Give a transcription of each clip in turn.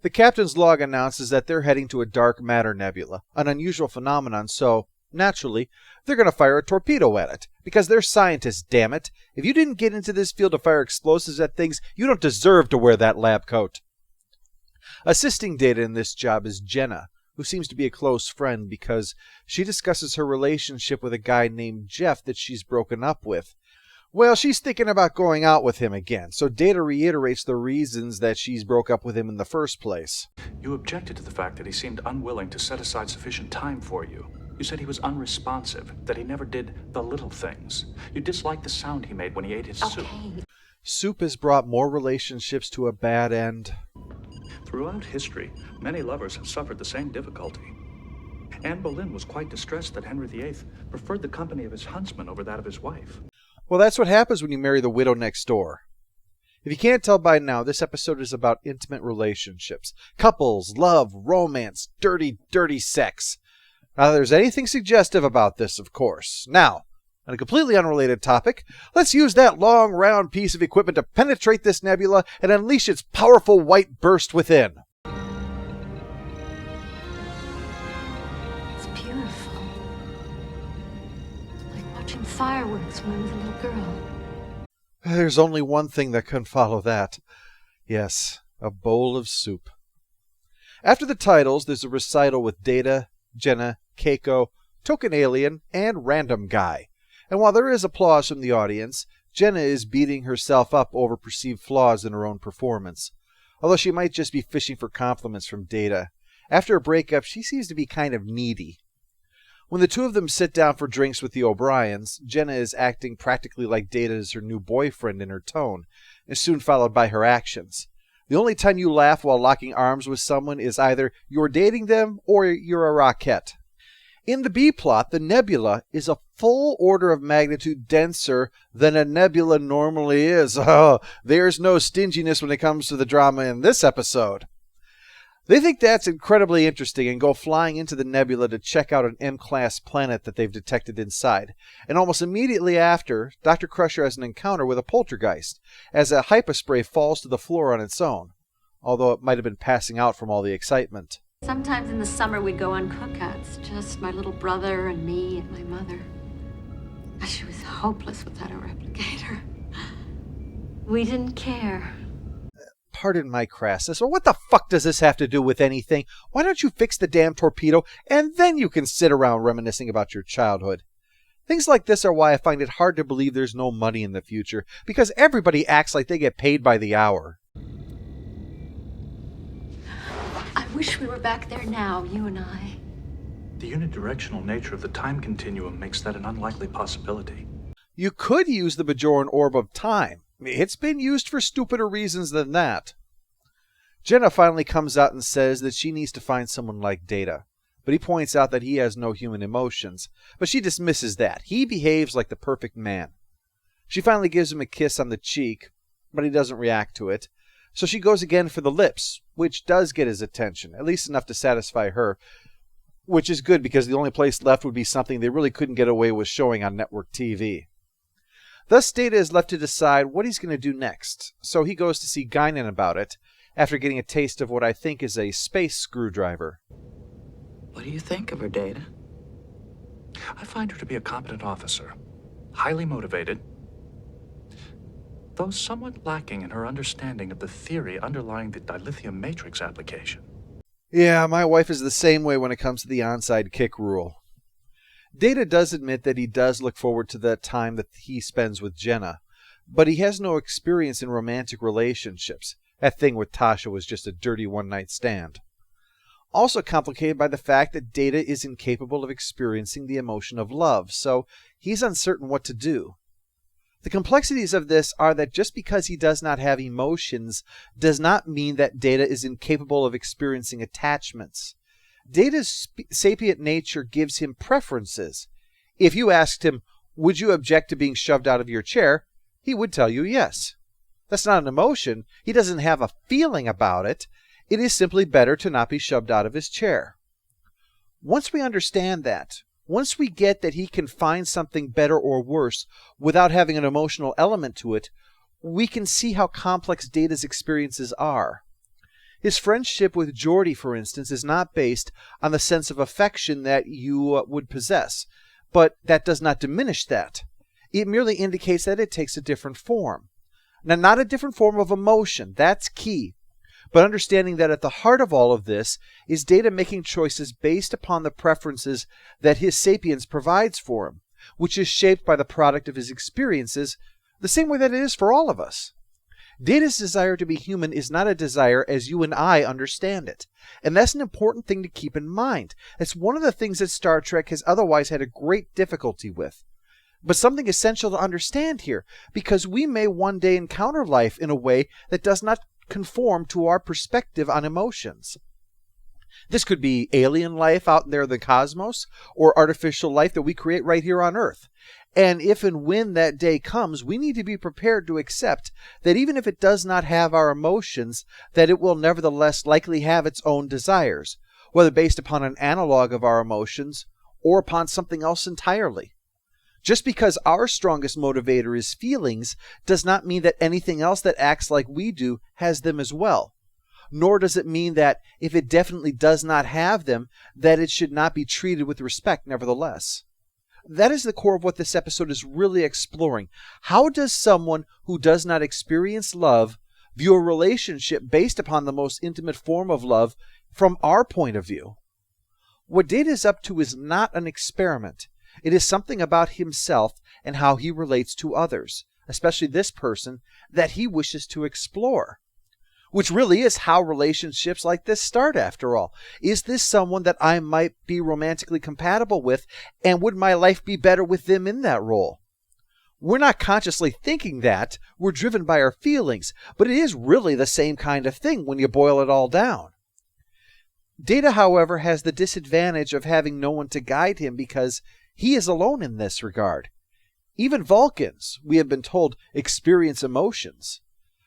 The captain's log announces that they're heading to a dark matter nebula, an unusual phenomenon, so, naturally, they're going to fire a torpedo at it. Because they're scientists, damn it. If you didn't get into this field to fire explosives at things, you don't deserve to wear that lab coat. Assisting Data in this job is Jenna, who seems to be a close friend because she discusses her relationship with a guy named Jeff that she's broken up with. Well, she's thinking about going out with him again, so Data reiterates the reasons that she's broke up with him in the first place. You objected to the fact that he seemed unwilling to set aside sufficient time for you. You said he was unresponsive, that he never did the little things. You disliked the sound he made when he ate his soup. Soup has brought more relationships to a bad end. Throughout history, many lovers have suffered the same difficulty. Anne Boleyn was quite distressed that Henry VIII preferred the company of his huntsman over that of his wife. Well, that's what happens when you marry the widow next door. If you can't tell by now, this episode is about intimate relationships. Couples, love, romance, dirty, dirty sex. Not that there's anything suggestive about this, of course. Now, on a completely unrelated topic, let's use that long, round piece of equipment to penetrate this nebula and unleash its powerful white burst within. It's beautiful. Like watching fireworks when I was a little girl. There's only one thing that can follow that. Yes, a bowl of soup. After the titles, there's a recital with Data, Jenna, Keiko, Token Alien, and Random Guy. And while there is applause from the audience, Jenna is beating herself up over perceived flaws in her own performance. Although she might just be fishing for compliments from Data. After a breakup, she seems to be kind of needy. When the two of them sit down for drinks with the O'Briens, Jenna is acting practically like Data is her new boyfriend in her tone, and soon followed by her actions. The only time you laugh while locking arms with someone is either you're dating them or you're a rockette. In the B-plot, the nebula is a full order of magnitude denser than a nebula normally is. Oh, there's no stinginess when it comes to the drama in this episode. They think that's incredibly interesting and go flying into the nebula to check out an M-class planet that they've detected inside. And almost immediately after, Dr. Crusher has an encounter with a poltergeist, as a hypospray falls to the floor on its own, although it might have been passing out from all the excitement. Sometimes in the summer we'd go on cookouts, just my little brother and me and my mother. She was hopeless without a replicator. We didn't care. Pardon my crassness, but what the fuck does this have to do with anything? Why don't you fix the damn torpedo, and then you can sit around reminiscing about your childhood? Things like this are why I find it hard to believe there's no money in the future, because everybody acts like they get paid by the hour. I wish we were back there now, you and I. The unidirectional nature of the time continuum makes that an unlikely possibility. You could use the Bajoran Orb of Time. It's been used for stupider reasons than that. Jenna finally comes out and says that she needs to find someone like Data, but he points out that he has no human emotions. But she dismisses that. He behaves like the perfect man. She finally gives him a kiss on the cheek, but he doesn't react to it. So she goes again for the lips, which does get his attention, at least enough to satisfy her, which is good because the only place left would be something they really couldn't get away with showing on network TV. Thus, Data is left to decide what he's going to do next, so he goes to see Guinan about it, after getting a taste of what I think is a space screwdriver. What do you think of her, Data? I find her to be a competent officer, highly motivated, though somewhat lacking in her understanding of the theory underlying the dilithium matrix application. Yeah, my wife is the same way when it comes to the onside kick rule. Data does admit that he does look forward to the time that he spends with Jenna, but he has no experience in romantic relationships. That thing with Tasha was just a dirty one-night stand. Also complicated by the fact that Data is incapable of experiencing the emotion of love, so he's uncertain what to do. The complexities of this are that just because he does not have emotions does not mean that Data is incapable of experiencing attachments. Data's sapient nature gives him preferences. If you asked him, would you object to being shoved out of your chair, he would tell you yes. That's not an emotion. He doesn't have a feeling about it. It is simply better to not be shoved out of his chair. Once we understand that, once we get that he can find something better or worse without having an emotional element to it, we can see how complex Data's experiences are. His friendship with Geordi, for instance, is not based on the sense of affection that you would possess, but that does not diminish that. It merely indicates that it takes a different form. Now, not a different form of emotion, that's key, but understanding that at the heart of all of this is Data making choices based upon the preferences that his sapience provides for him, which is shaped by the product of his experiences, the same way that it is for all of us. Data's desire to be human is not a desire as you and I understand it. And that's an important thing to keep in mind. It's one of the things that Star Trek has otherwise had a great difficulty with. But something essential to understand here, because we may one day encounter life in a way that does not conform to our perspective on emotions. This could be alien life out there in the cosmos, or artificial life that we create right here on Earth. And if and when that day comes, we need to be prepared to accept that even if it does not have our emotions, that it will nevertheless likely have its own desires, whether based upon an analog of our emotions or upon something else entirely. Just because our strongest motivator is feelings does not mean that anything else that acts like we do has them as well. Nor does it mean that if it definitely does not have them, that it should not be treated with respect nevertheless. That is the core of what this episode is really exploring. How does someone who does not experience love view a relationship based upon the most intimate form of love from our point of view? What Data is up to is not an experiment. It is something about himself and how he relates to others, especially this person, that he wishes to explore. Which really is how relationships like this start, after all. Is this someone that I might be romantically compatible with, and would my life be better with them in that role? We're not consciously thinking that. We're driven by our feelings, but it is really the same kind of thing when you boil it all down. Data, however, has the disadvantage of having no one to guide him because he is alone in this regard. Even Vulcans, we have been told, experience emotions.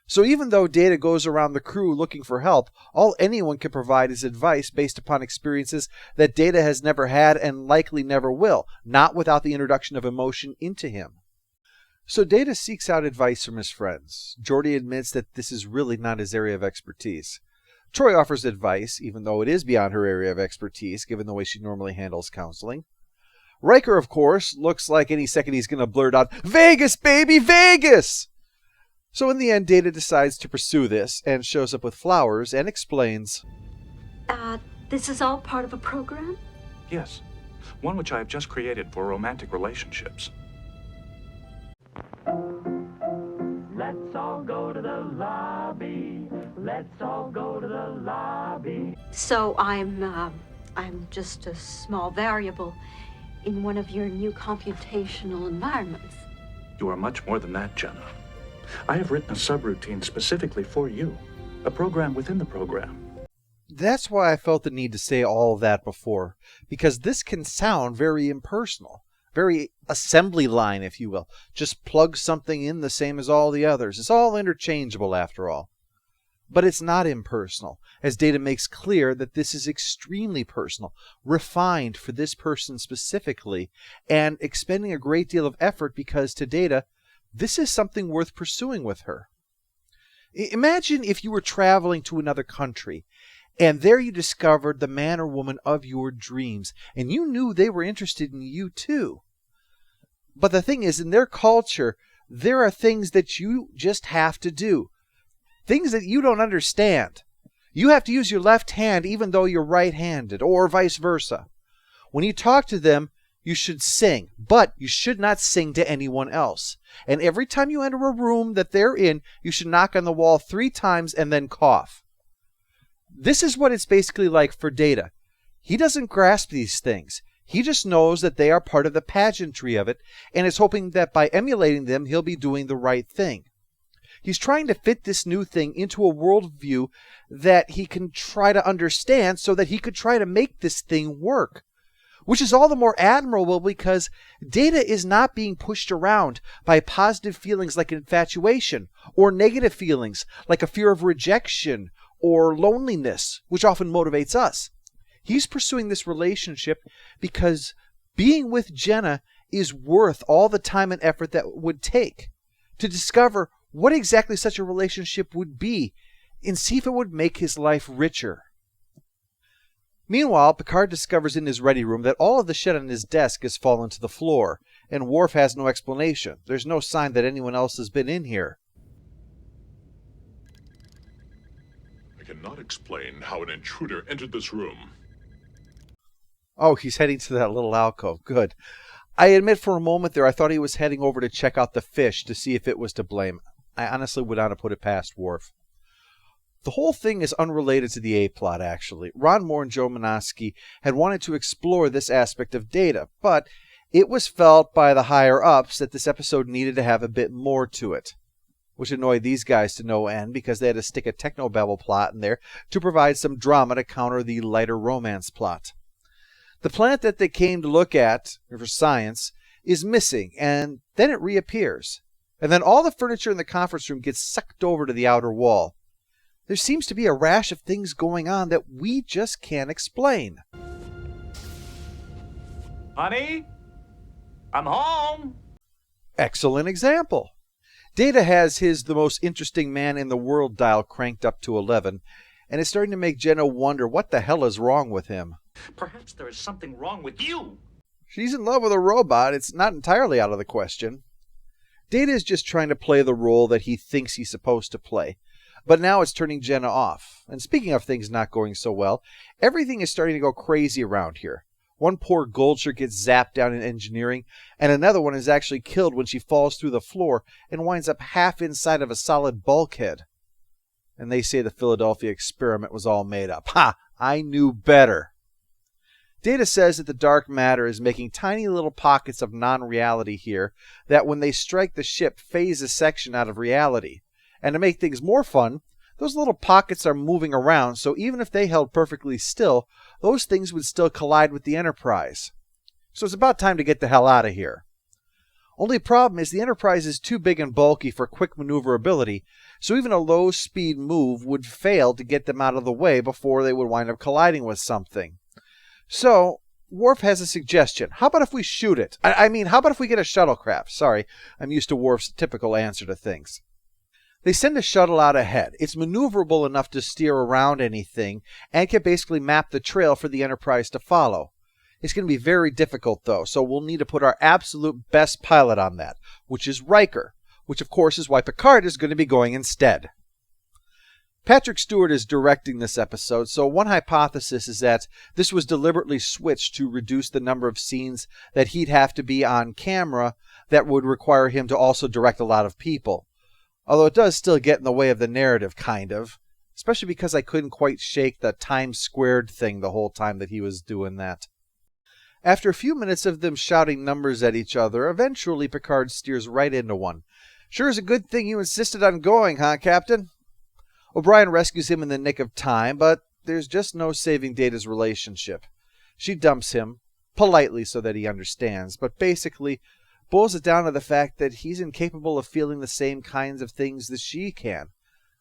So even though Data goes around the crew looking for help, all anyone can provide is advice based upon experiences that Data has never had and likely never will, not without the introduction of emotion into him. So Data seeks out advice from his friends. Geordi admits that this is really not his area of expertise. Troi offers advice, even though it is beyond her area of expertise, given the way she normally handles counseling. Riker, of course, looks like any second he's going to blurt out, "Vegas, baby, Vegas!" So in the end, Data decides to pursue this and shows up with flowers and explains, This is all part of a program? Yes, one which I have just created for romantic relationships. Let's all go to the lobby. Let's all go to the lobby. So I'm just a small variable in one of your new computational environments. You are much more than that, Jenna. I have written a subroutine specifically for you, a program within the program. That's why I felt the need to say all of that before, because this can sound very impersonal, very assembly line, if you will. Just plug something in the same as all the others. It's all interchangeable after all. But it's not impersonal, as Data makes clear that this is extremely personal, refined for this person specifically, and expending a great deal of effort because to Data, this is something worth pursuing with her. Imagine if you were traveling to another country, and there you discovered the man or woman of your dreams, and you knew they were interested in you too. But the thing is, in their culture, there are things that you just have to do. Things that you don't understand. You have to use your left hand even though you're right-handed, or vice versa. When you talk to them, you should sing, but you should not sing to anyone else. And every time you enter a room that they're in, you should knock on the wall 3 times and then cough. This is what it's basically like for Data. He doesn't grasp these things. He just knows that they are part of the pageantry of it, and is hoping that by emulating them, he'll be doing the right thing. He's trying to fit this new thing into a worldview that he can try to understand so that he could try to make this thing work. Which is all the more admirable because Data is not being pushed around by positive feelings like infatuation, or negative feelings like a fear of rejection or loneliness, which often motivates us. He's pursuing this relationship because being with Jenna is worth all the time and effort that it would take to discover what exactly such a relationship would be and see if it would make his life richer. Meanwhile, Picard discovers in his ready room that all of the shit on his desk has fallen to the floor, and Worf has no explanation. There's no sign that anyone else has been in here. I cannot explain how an intruder entered this room. Oh, he's heading to that little alcove. Good. I admit for a moment there I thought he was heading over to check out the fish to see if it was to blame. I honestly would not have put it past Worf. The whole thing is unrelated to the A-plot, actually. Ron Moore and Joe Menosky had wanted to explore this aspect of Data, but it was felt by the higher-ups that this episode needed to have a bit more to it, which annoyed these guys to no end because they had to stick a technobabble plot in there to provide some drama to counter the lighter romance plot. The planet that they came to look at, for science, is missing, and then it reappears. And then all the furniture in the conference room gets sucked over to the outer wall. There seems to be a rash of things going on that we just can't explain. Honey, I'm home. Excellent example. Data has his the most interesting man in the world dial cranked up to 11, and it's starting to make Jenna wonder what the hell is wrong with him. Perhaps there is something wrong with you. She's in love with a robot. It's not entirely out of the question. Data is just trying to play the role that he thinks he's supposed to play. But now it's turning Jenna off. And speaking of things not going so well, everything is starting to go crazy around here. One poor Goldshire gets zapped down in engineering, and another one is actually killed when she falls through the floor and winds up half inside of a solid bulkhead. And they say the Philadelphia experiment was all made up. Ha! I knew better. Data says that the dark matter is making tiny little pockets of non-reality here that when they strike the ship phase a section out of reality. And to make things more fun, those little pockets are moving around, so even if they held perfectly still, those things would still collide with the Enterprise. So it's about time to get the hell out of here. Only problem is the Enterprise is too big and bulky for quick maneuverability, so even a low-speed move would fail to get them out of the way before they would wind up colliding with something. So, Worf has a suggestion. How about if we shoot it? How about if we get a shuttlecraft? Sorry, I'm used to Worf's typical answer to things. They send a shuttle out ahead. It's maneuverable enough to steer around anything and can basically map the trail for the Enterprise to follow. It's going to be very difficult, though, so we'll need to put our absolute best pilot on that, which is Riker, which of course is why Picard is going to be going instead. Patrick Stewart is directing this episode, so one hypothesis is that this was deliberately switched to reduce the number of scenes that he'd have to be on camera that would require him to also direct a lot of people. Although it does still get in the way of the narrative, kind of. Especially because I couldn't quite shake the Times Squared thing the whole time that he was doing that. After a few minutes of them shouting numbers at each other, eventually Picard steers right into one. "Sure is a good thing you insisted on going, huh, Captain?" O'Brien rescues him in the nick of time, but there's just no saving Data's relationship. She dumps him, politely so that he understands, but basically boils it down to the fact that he's incapable of feeling the same kinds of things that she can.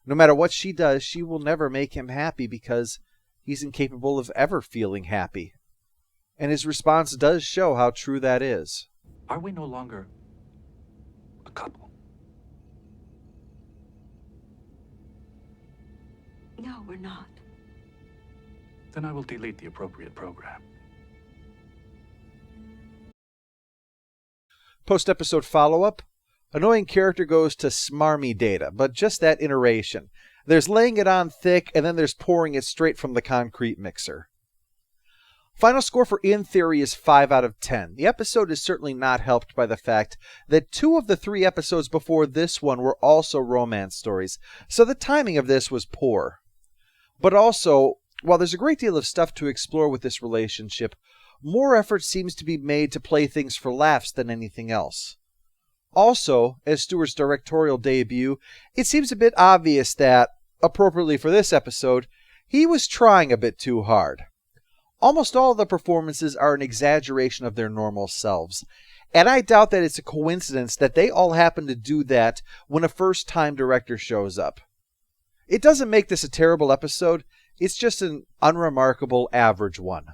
No matter what she does, she will never make him happy because he's incapable of ever feeling happy. And his response does show how true that is. Are we no longer a couple? No, we're not. Then I will delete the appropriate program. Post-episode follow-up. Annoying character goes to smarmy Data, but just that iteration. There's laying it on thick, and then there's pouring it straight from the concrete mixer. Final score for In Theory is 5 out of 10. The episode is certainly not helped by the fact that 2 of the 3 episodes before this one were also romance stories, so the timing of this was poor. But also, while there's a great deal of stuff to explore with this relationship, more effort seems to be made to play things for laughs than anything else. Also, as Stewart's directorial debut, it seems a bit obvious that, appropriately for this episode, he was trying a bit too hard. Almost all of the performances are an exaggeration of their normal selves, and I doubt that it's a coincidence that they all happen to do that when a first-time director shows up. It doesn't make this a terrible episode, it's just an unremarkable average one.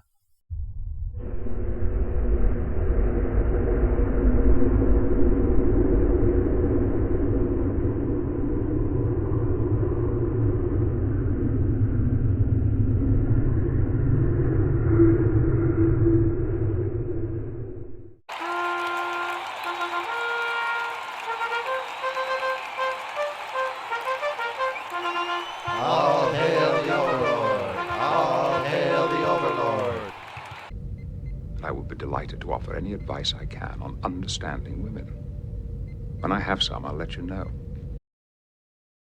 would be delighted to offer any advice I can on understanding women. When I have some, I'll let you know.